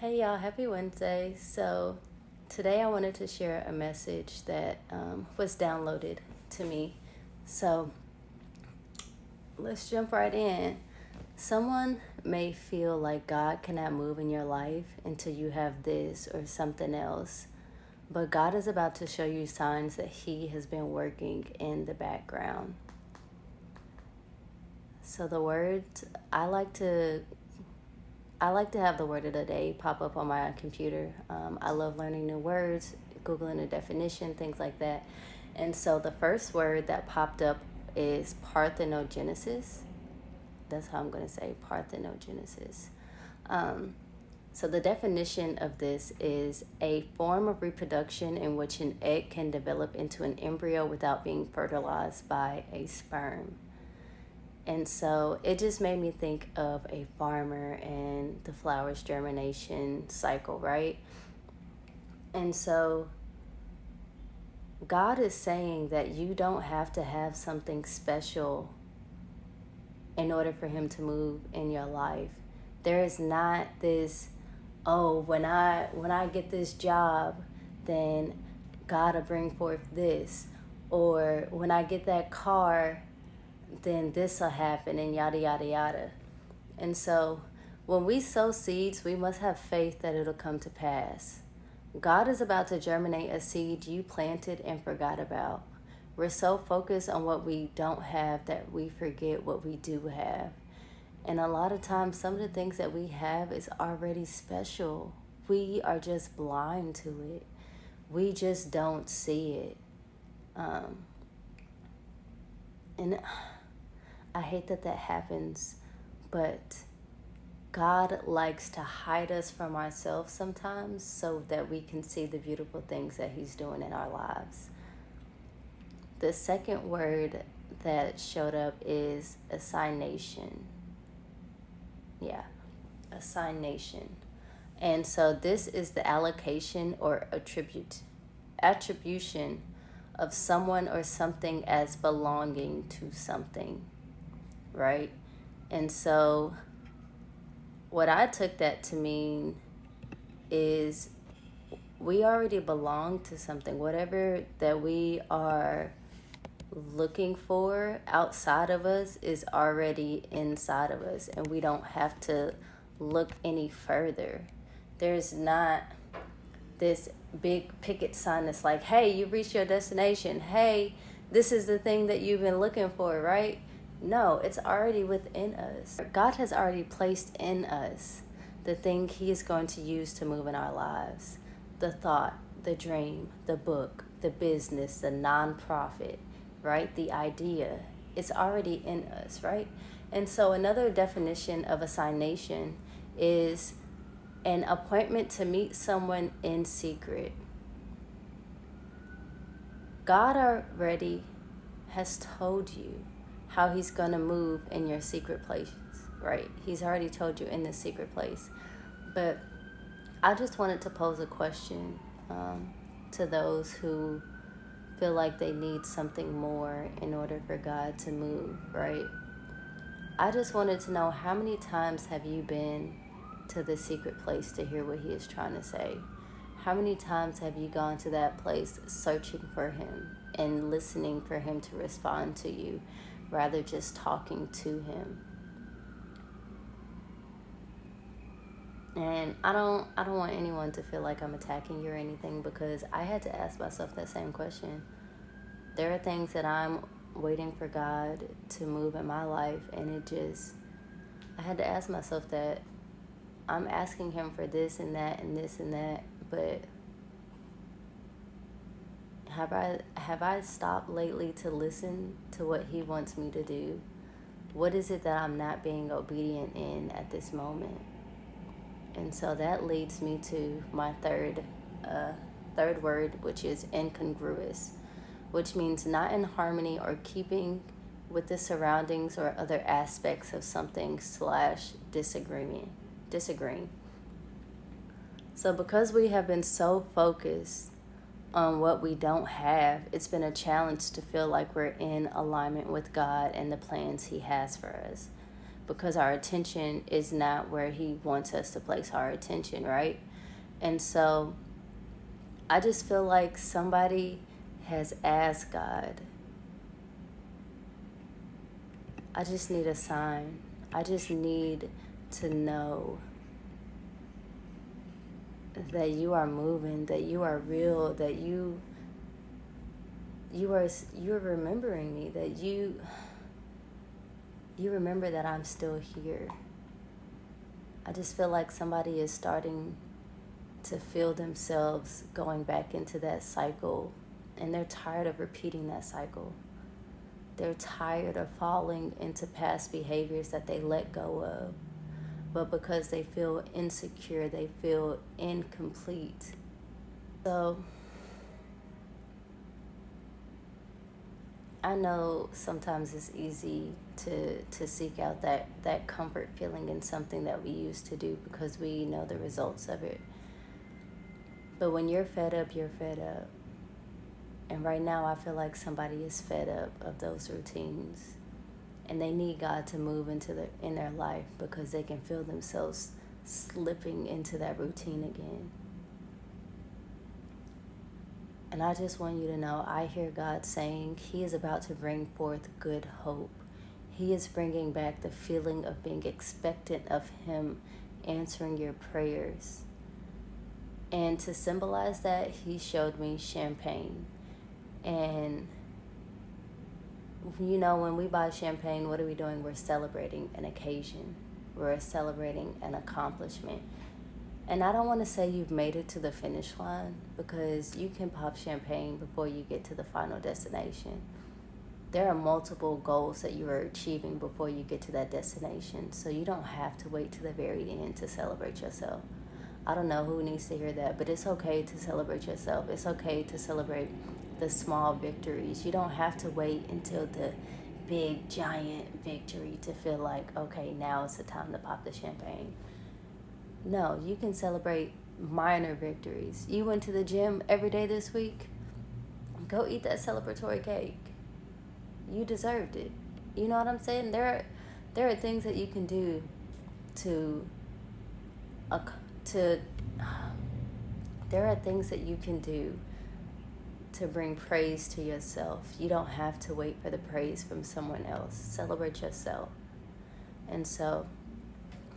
Hey y'all, happy Wednesday. So, today I wanted to share a message that was downloaded to me. So, let's jump right in. Someone may feel like God cannot move in your life until you have this or something else, but God is about to show you signs that He has been working in the background. So, the word I like to I like to have the word of the day pop up on my computer. I love learning new words, Googling a definition, things like that. And so the first word that popped up is parthenogenesis. That's how I'm going to say parthenogenesis. Um, so the definition of this is a form of reproduction in which an egg can develop into an embryo without being fertilized by a sperm. And so it just made me think of a farmer and the flower's germination cycle, right? And so God is saying that you don't have to have something special in order for Him to move in your life. There is not this, oh, when I get this job, then God will bring forth this. Or when I get that car, then this will happen, and yada, yada, yada. And so when we sow seeds, we must have faith that it'll come to pass. God is about to germinate a seed you planted and forgot about. We're so focused on what we don't have that we forget what we do have. And a lot of times, some of the things that we have is already special. We are just blind to it. We just don't see it. Um, and I hate that that happens, but God likes to hide us from ourselves sometimes so that we can see the beautiful things that He's doing in our lives. The second word that showed up is assignation. Yeah, assignation. And so this is the allocation or attribution of someone or something as belonging to something, right? And so what I took that to mean is we already belong to something. Whatever that we are looking for outside of us is already inside of us, and we don't have to look any further. There's not this big picket sign that's like, hey, you reached your destination. Hey, this is the thing that you've been looking for, right? No, it's already within us. God has already placed in us the thing He is going to use to move in our lives. The thought, the dream, the book, the business, the nonprofit, right? The idea. It's already in us, right? And so another definition of assignation is an appointment to meet someone in secret. God already has told you how He's going to move in your secret places, right? He's already told you in the secret place. But I just wanted to pose a question to those who feel like they need something more in order for God to move, right? I just wanted to know, how many times have you been to the secret place to hear what He is trying to say? How many times have you gone to that place searching for Him and listening for Him to respond to you, rather just talking to Him? And I don't want anyone to feel like I'm attacking you or anything, because I had to ask myself that same question. There are things that I'm waiting for God to move in my life, and I had to ask myself that I'm asking Him for this and that and this and that, but have I stopped lately to listen to what He wants me to do? What is it that I'm not being obedient in at this moment? And so that leads me to my third word, which is incongruous, which means not in harmony or keeping with the surroundings or other aspects of something / disagreeing. So because we have been so focused on what we don't have, it's been a challenge to feel like we're in alignment with God and the plans He has for us. because our attention is not where he wants us to place our attention, right? And so I just feel like somebody has asked God, I just need a sign. I just need to know that you are moving, that you are real, that you're remembering me, that you remember that I'm still here. I just feel like somebody is starting to feel themselves going back into that cycle, and they're tired of repeating that cycle. They're tired of falling into past behaviors that they let go of. But because they feel insecure, they feel incomplete. So I know sometimes it's easy to seek out that comfort feeling in something that we used to do because we know the results of it. But when you're fed up, you're fed up. And right now I feel like somebody is fed up of those routines. And they need God to move in their life because they can feel themselves slipping into that routine again. And I just want you to know, I hear God saying he is about to bring forth good hope. He is bringing back the feeling of being expectant of him answering your prayers. And to symbolize that, he showed me champagne. And you know, when we buy champagne, what are we doing? We're celebrating an occasion. We're celebrating an accomplishment. And I don't want to say you've made it to the finish line, because you can pop champagne before you get to the final destination. There are multiple goals that you are achieving before you get to that destination. So you don't have to wait to the very end to celebrate yourself. I don't know who needs to hear that, but it's okay to celebrate yourself. It's okay to celebrate the small victories. You don't have to wait until the big giant victory to feel like, okay, now it's the time to pop the champagne. No, you can celebrate minor victories. You went to the gym every day this week. Go eat that celebratory cake. You deserved it. You know what I'm saying? There are things that you can do there are things that you can do to bring praise to yourself. You don't have to wait for the praise from someone else. Celebrate yourself. And so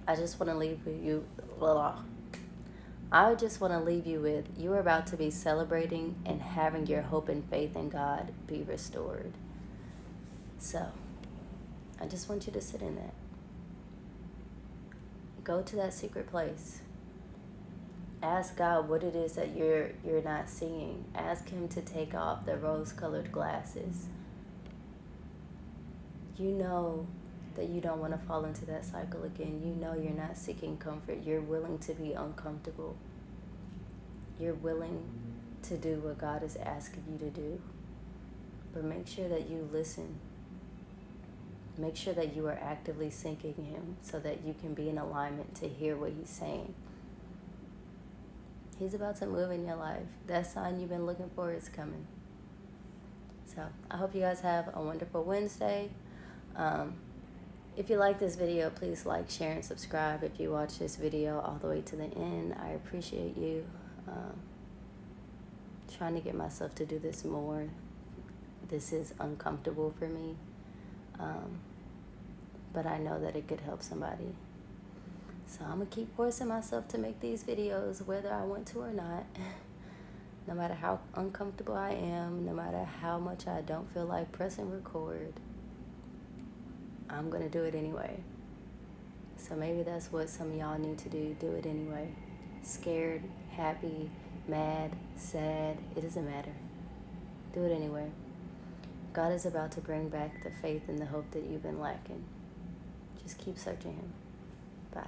I just want to leave you with, you're about to be celebrating and having your hope and faith in God be restored. So I just want you to sit in that. Go to that secret place. Ask God what it is that you're not seeing. Ask him to take off the rose-colored glasses. You know that you don't want to fall into that cycle again. You know you're not seeking comfort. You're willing to be uncomfortable. You're willing to do what God is asking you to do. But make sure that you listen. Make sure that you are actively seeking him so that you can be in alignment to hear what he's saying. He's about to move in your life. That sign you've been looking for is coming. So I hope you guys have a wonderful Wednesday. If you like this video, please like, share, and subscribe. If you watch this video all the way to the end, I appreciate you. Trying to get myself to do this more. This is uncomfortable for me. But I know that it could help somebody. So I'm going to keep forcing myself to make these videos whether I want to or not. No matter how uncomfortable I am, no matter how much I don't feel like pressing record, I'm going to do it anyway. So maybe that's what some of y'all need to do. Do it anyway. Scared, happy, mad, sad, it doesn't matter. Do it anyway. God is about to bring back the faith and the hope that you've been lacking. Just keep searching him. Bye.